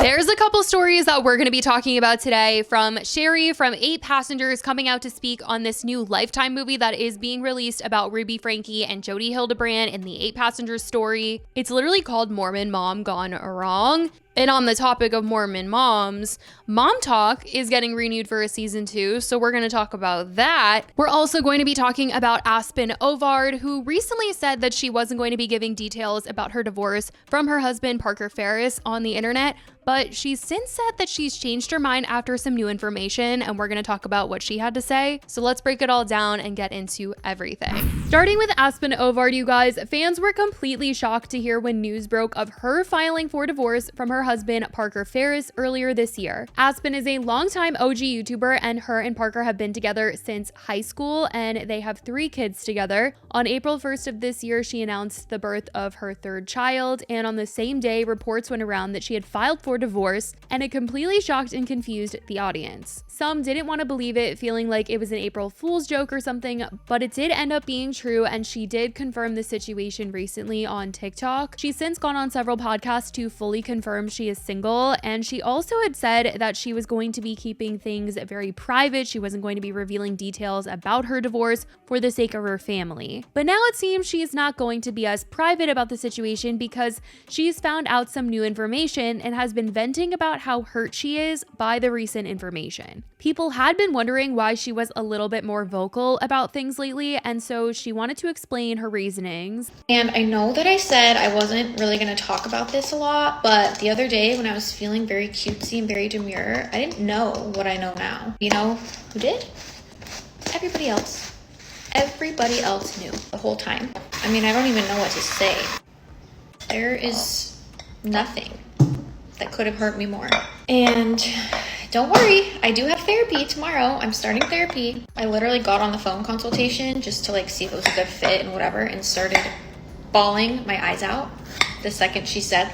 There's a couple stories that we're going to be talking about today, from SHARI from 8 Passengers coming out to speak on this new Lifetime movie that is being released about Ruby Frankie and Jodi Hildebrand in the 8 Passengers story. It's literally called Mormon Mom Gone Wrong. And on the topic of Mormon moms, Momtok is getting renewed for a season 2, so we're going to talk about that. We're also going to be talking about Aspen Ard, who recently said that she wasn't going to be giving details about her divorce from her husband, Parker Ferris, on the internet, but she's since said that she's changed her mind after some new information, and we're going to talk about what she had to say. So let's break it all down and get into everything. Starting with Aspen Ard, you guys, fans were completely shocked to hear when news broke of her filing for divorce from her husband, Parker Ferris, earlier this year. Aspen is a longtime OG YouTuber, and her and Parker have been together since high school, and they have 3 kids together. On April 1st of this year, she announced the birth of her 3rd child, and on the same day, reports went around that she had filed for divorce, and it completely shocked and confused the audience. Some didn't want to believe it, feeling like it was an April Fool's joke or something, but it did end up being true, and she did confirm the situation recently on TikTok. She's since gone on several podcasts to fully confirm she is single, and she also had said that she was going to be keeping things very private. She wasn't going to be revealing details about her divorce for the sake of her family. But now it seems she is not going to be as private about the situation, because she's found out some new information and has been venting about how hurt she is by the recent information. People had been wondering why she was a little bit more vocal about things lately, and so she wanted to explain her reasonings. And I know that I said I wasn't really going to talk about this a lot, but the other day when I was feeling very cutesy and very demure, I didn't know what I know now. You know who did? Everybody else. Everybody else knew the whole time. I mean, I don't even know what to say. There is nothing that could have hurt me more. And don't worry, I do have therapy tomorrow. I'm starting therapy. I literally got on the phone consultation just to see if it was a good fit and whatever, and started bawling my eyes out the second she said,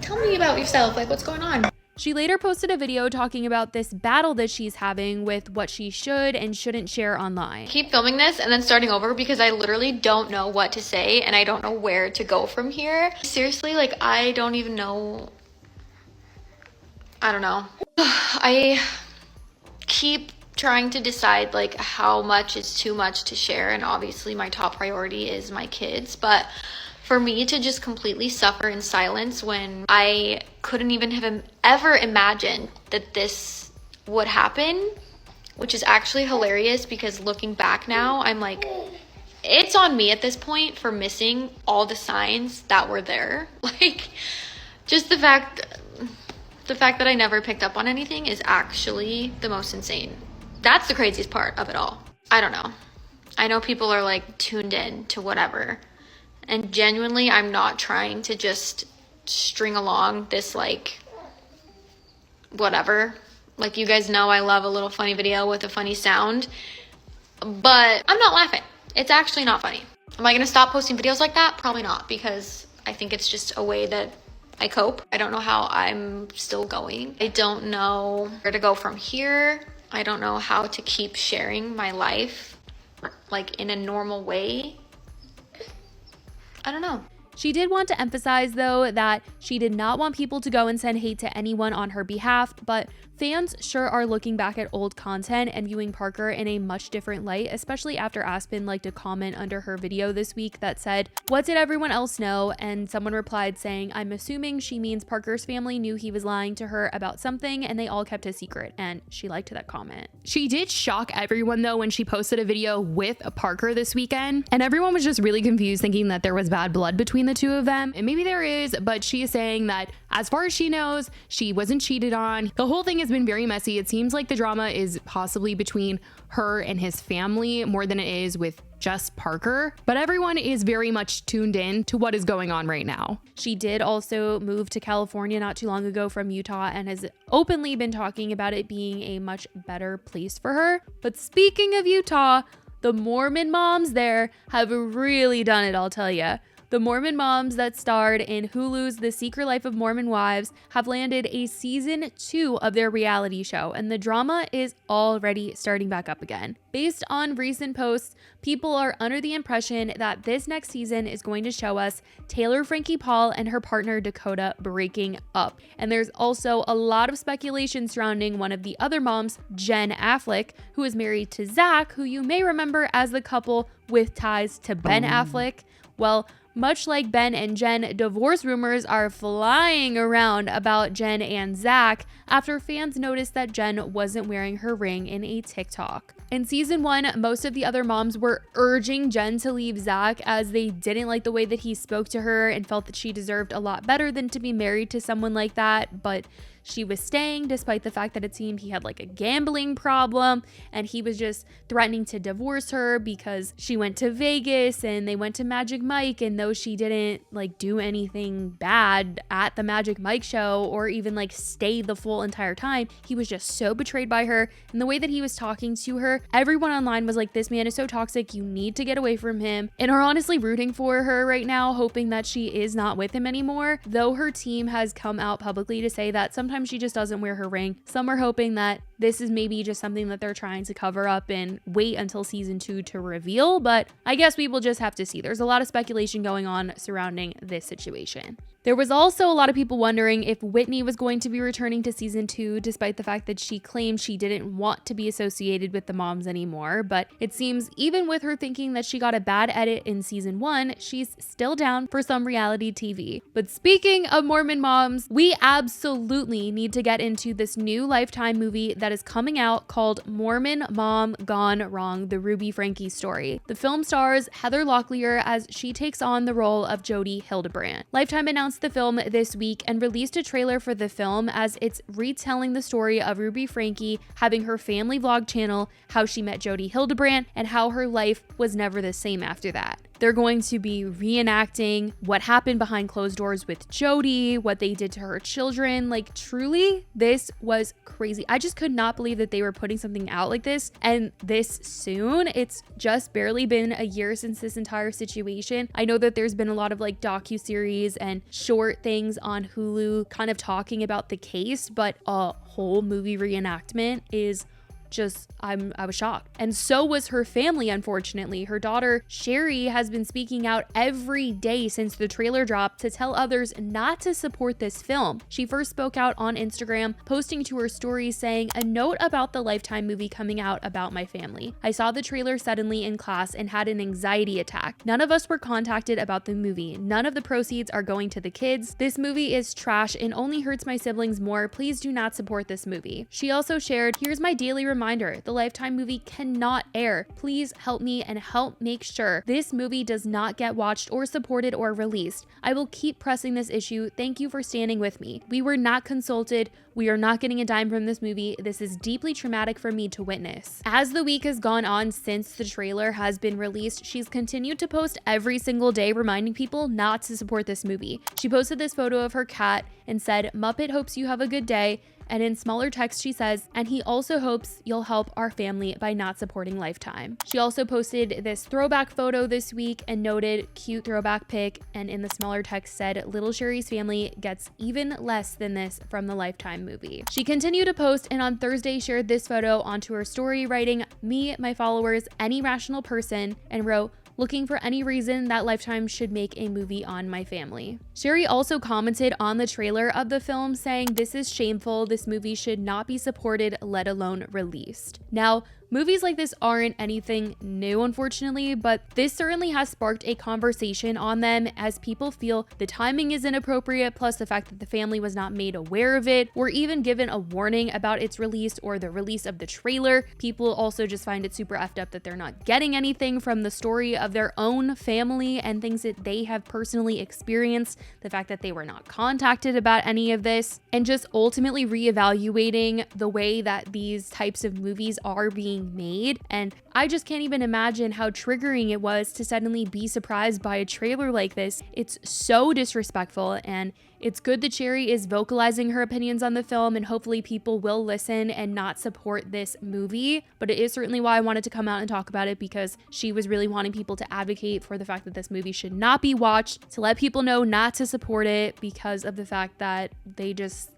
tell me about yourself, what's going on? She later posted a video talking about this battle that she's having with what she should and shouldn't share online. Keep filming this and then starting over, because I literally don't know what to say and I don't know where to go from here. Seriously, I don't even know. I don't know. I keep trying to decide how much is too much to share, and obviously my top priority is my kids, but for me to just completely suffer in silence when I couldn't even have ever imagined that this would happen, which is actually hilarious, because looking back now, I'm it's on me at this point for missing all the signs that were there. Just the fact that I never picked up on anything is actually the most insane. That's the craziest part of it all. I don't know. I know people are tuned in to whatever. And genuinely, I'm not trying to just string along this whatever. You guys know I love a little funny video with a funny sound. But I'm not laughing. It's actually not funny. Am I going to stop posting videos like that? Probably not, because I think it's just a way that I cope. I don't know how I'm still going. I don't know where to go from here. I don't know how to keep sharing my life in a normal way. I don't know. She did want to emphasize, though, that she did not want people to go and send hate to anyone on her behalf, but fans sure are looking back at old content and viewing Parker in a much different light, especially after Aspen liked a comment under her video this week that said, "What did everyone else know?" And someone replied saying, "I'm assuming she means Parker's family knew he was lying to her about something and they all kept a secret," and she liked that comment. She did shock everyone, though, when she posted a video with Parker this weekend, and everyone was just really confused, thinking that there was bad blood between the two of them, and maybe there is, but she is saying that as far as she knows, she wasn't cheated on. The whole thing has been very messy. It seems like the drama is possibly between her and his family more than it is with just Parker, but everyone is very much tuned in to what is going on right now. She did also move to California not too long ago from Utah and has openly been talking about it being a much better place for her. But speaking of Utah, the Mormon moms there have really done it, I'll tell you. The Mormon moms that starred in Hulu's The Secret Life of Mormon Wives have landed a season 2 of their reality show, and the drama is already starting back up again. Based on recent posts, people are under the impression that this next season is going to show us Taylor Frankie Paul and her partner Dakota breaking up. And there's also a lot of speculation surrounding one of the other moms, Jen Affleck, who is married to Zach, who you may remember as the couple with ties to Ben Affleck. Well, much like Ben and Jen, divorce rumors are flying around about Jen and Zach after fans noticed that Jen wasn't wearing her ring in a TikTok. In season 1, most of the other moms were urging Jen to leave Zach as they didn't like the way that he spoke to her and felt that she deserved a lot better than to be married to someone like that, but she was staying despite the fact that it seemed he had like a gambling problem and he was just threatening to divorce her because she went to Vegas and they went to Magic Mike, and though she didn't like do anything bad at the Magic Mike show or even like stay the full entire time, he was just so betrayed by her. And the way that he was talking to her, everyone online was like, this man is so toxic, you need to get away from him, and are honestly rooting for her right now, hoping that she is not with him anymore. Though her team has come out publicly to say that sometimes she just doesn't wear her ring. Some are hoping that this is maybe just something that they're trying to cover up and wait until season 2 to reveal, but I guess we will just have to see. There's a lot of speculation going on surrounding this situation. There was also a lot of people wondering if Whitney was going to be returning to season 2, despite the fact that she claimed she didn't want to be associated with the moms anymore. But it seems even with her thinking that she got a bad edit in season 1, she's still down for some reality TV. But speaking of Mormon moms, we absolutely need to get into this new Lifetime movie that is coming out called Mormon Mom Gone Wrong, the Ruby Frankie story. The film stars Heather Locklear as she takes on the role of Jodi Hildebrandt. Lifetime announced the film this week and released a trailer for the film as it's retelling the story of Ruby Frankie having her family vlog channel, how she met Jodi Hildebrandt, and how her life was never the same after that. They're going to be reenacting what happened behind closed doors with Jodi, what they did to her children. Like, truly, this was crazy. I just could not believe that they were putting something out like this and this soon. It's just barely been a year since this entire situation. I know that there's been a lot of like docuseries and short things on Hulu kind of talking about the case, but a whole movie reenactment is just, I was shocked. And so was her family, unfortunately. Her daughter, SHARI, has been speaking out every day since the trailer dropped to tell others not to support this film. She first spoke out on Instagram, posting to her story saying, "A note about the Lifetime movie coming out about my family. I saw the trailer suddenly in class and had an anxiety attack. None of us were contacted about the movie. None of the proceeds are going to the kids. This movie is trash and only hurts my siblings more. Please do not support this movie." She also shared, "Here's my daily reminder. The Lifetime movie cannot air. Please help me and help make sure this movie does not get watched or supported or released. I will keep pressing this issue. Thank you for standing with me. We were not consulted. We are not getting a dime from this movie. This is deeply traumatic for me to witness." As the week has gone on since the trailer has been released, she's continued to post every single day reminding people not to support this movie. She posted this photo of her cat and said, "Muppet hopes you have a good day." And in smaller text, she says, "And he also hopes you'll help our family by not supporting Lifetime." She also posted this throwback photo this week and noted, "Cute throwback pic." And in the smaller text said, "Little Sherry's family gets even less than this from the Lifetime movie." She continued to post and on Thursday shared this photo onto her story, writing, "Me, my followers, any rational person," and wrote, "Looking for any reason that Lifetime should make a movie on my family." SHARI also commented on the trailer of the film saying, "This is shameful. This movie should not be supported, let alone released." Now, movies like this aren't anything new, unfortunately, but this certainly has sparked a conversation on them as people feel the timing is inappropriate, plus the fact that the family was not made aware of it or even given a warning about its release or the release of the trailer. People also just find it super effed up that they're not getting anything from the story of their own family and things that they have personally experienced, the fact that they were not contacted about any of this, and just ultimately reevaluating the way that these types of movies are being made. And I just can't even imagine how triggering it was to suddenly be surprised by a trailer like this. It's so disrespectful, and it's good that SHARI is vocalizing her opinions on the film, and hopefully people will listen and not support this movie. But it is certainly why I wanted to come out and talk about it, because she was really wanting people to advocate for the fact that this movie should not be watched, to let people know not to support it because of the fact that they're just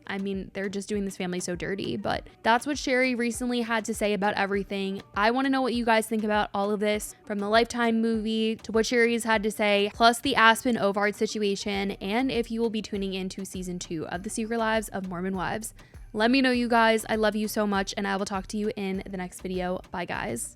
doing this family so dirty. But that's what SHARI recently had to say about everything. I want to know what you guys think about all of this, from the Lifetime movie to what SHARI's had to say, plus the Aspen Ard situation, and if you will be tuning into season 2 of The Secret Lives of Mormon Wives. Let me know, you guys. I love you so much, and I will talk to you in the next video. Bye, guys.